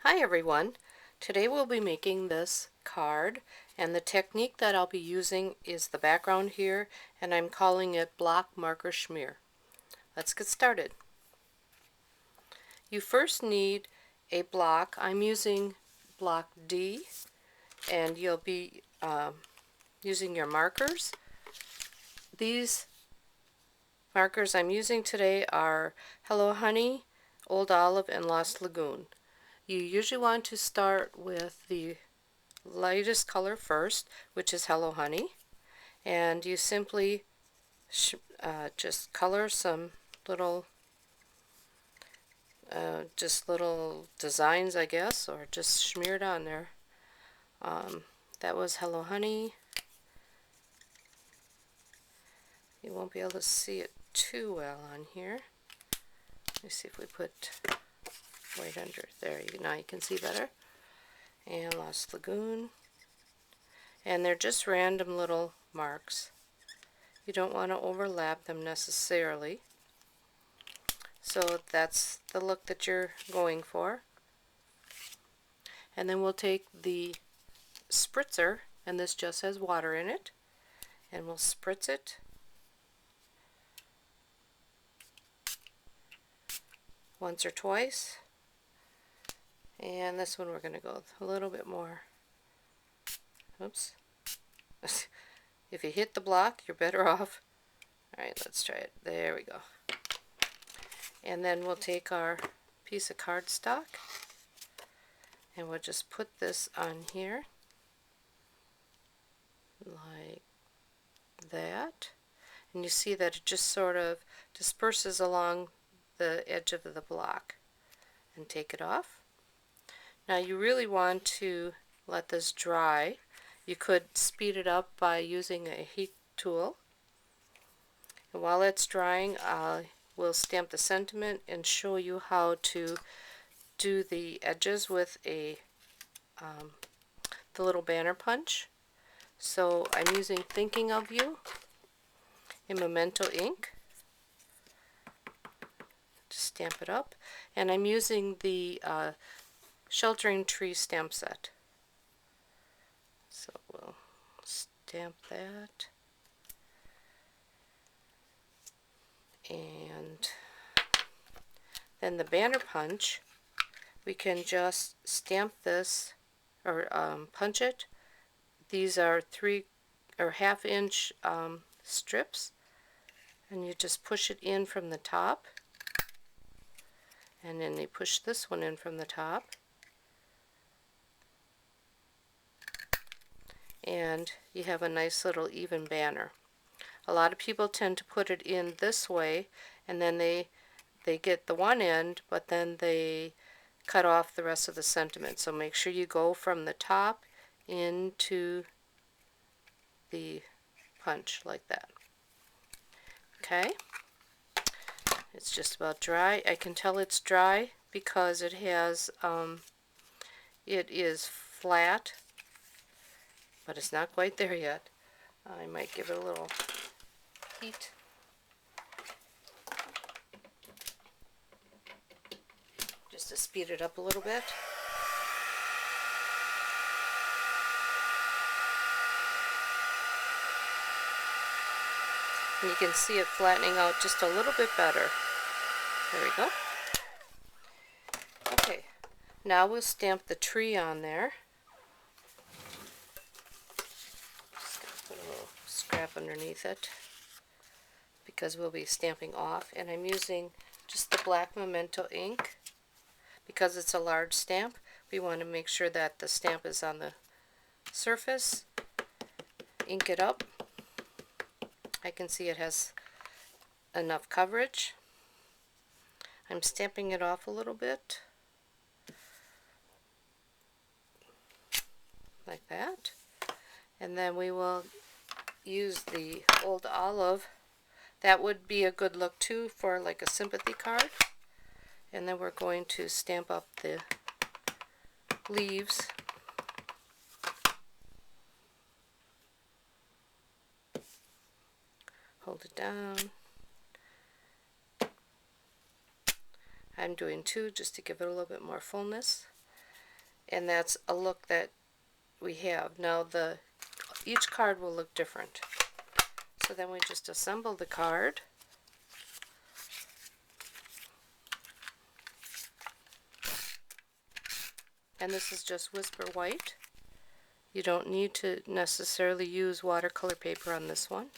Hi everyone. Today we'll be making this card, and the technique that I'll be using is the background here, and I'm calling it block marker smear. Let's get started. You first need a block. I'm using block D, and you'll be using your markers. These markers I'm using today are Hello Honey, Old Olive, and Lost Lagoon. You usually want to start with the lightest color first, which is Hello Honey, and you simply just color some little just little designs, I guess, or just smear it on there. That was Hello Honey. You won't be able to see it too well on here. Let me see if we put white under there. Now you can see better. And Lost Lagoon. And they're just random little marks. You don't want to overlap them necessarily. So that's the look that you're going for. And then we'll take the spritzer, and this just has water in it, and we'll spritz it once or twice. And this one we're going to go a little bit more. Oops. If you hit the block, you're better off. Alright, let's try it. There we go. And then we'll take our piece of cardstock, and we'll just put this on here like that. And you see that it just sort of disperses along the edge of the block. And take it off. Now you really want to let this dry. You could speed it up by using a heat tool. And while it's drying, we'll stamp the sentiment and show you how to do the edges with the little banner punch. So I'm using Thinking of You in Memento ink to stamp it up, and I'm using the Sheltering Tree stamp set. So we'll stamp that, and then the banner punch, we can just stamp this or punch it. These are 3 or ½ inch strips, and you just push it in from the top, and then you push this one in from the top, and you have a nice little even banner. A lot of people tend to put it in this way, and then they get the one end, but then they cut off the rest of the sentiment. So make sure you go from the top into the punch like that. Okay, it's just about dry. I can tell it's dry because it has it is flat, but it's not quite there yet. I might give it a little heat. Just to speed it up a little bit. And you can see it flattening out just a little bit better. There we go. Okay, now we'll stamp the tree on there. Just going to put a little scrap underneath it because we'll be stamping off, and I'm using just the black Memento ink. Because it's a large stamp, we want to make sure that the stamp is on the surface. Ink it up. I can see it has enough coverage. I'm stamping it off a little bit, like that. And then we will use the Old Olive. That would be a good look too for like a sympathy card. And then we're going to stamp up the leaves. Hold it down. I'm doing 2 just to give it a little bit more fullness. And that's a look that we have. Now each card will look different. So then we just assemble the card. And this is just Whisper White. You don't need to necessarily use watercolor paper on this one.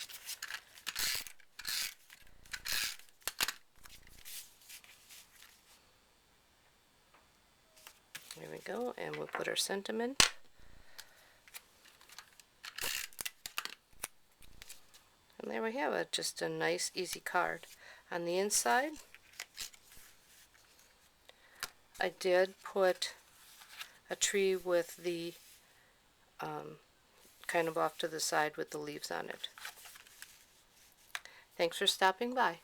There we go, and we'll put our sentiment. And there we have it, just a nice easy card. On the inside, I did put a tree with the kind of off to the side with the leaves on it. Thanks for stopping by.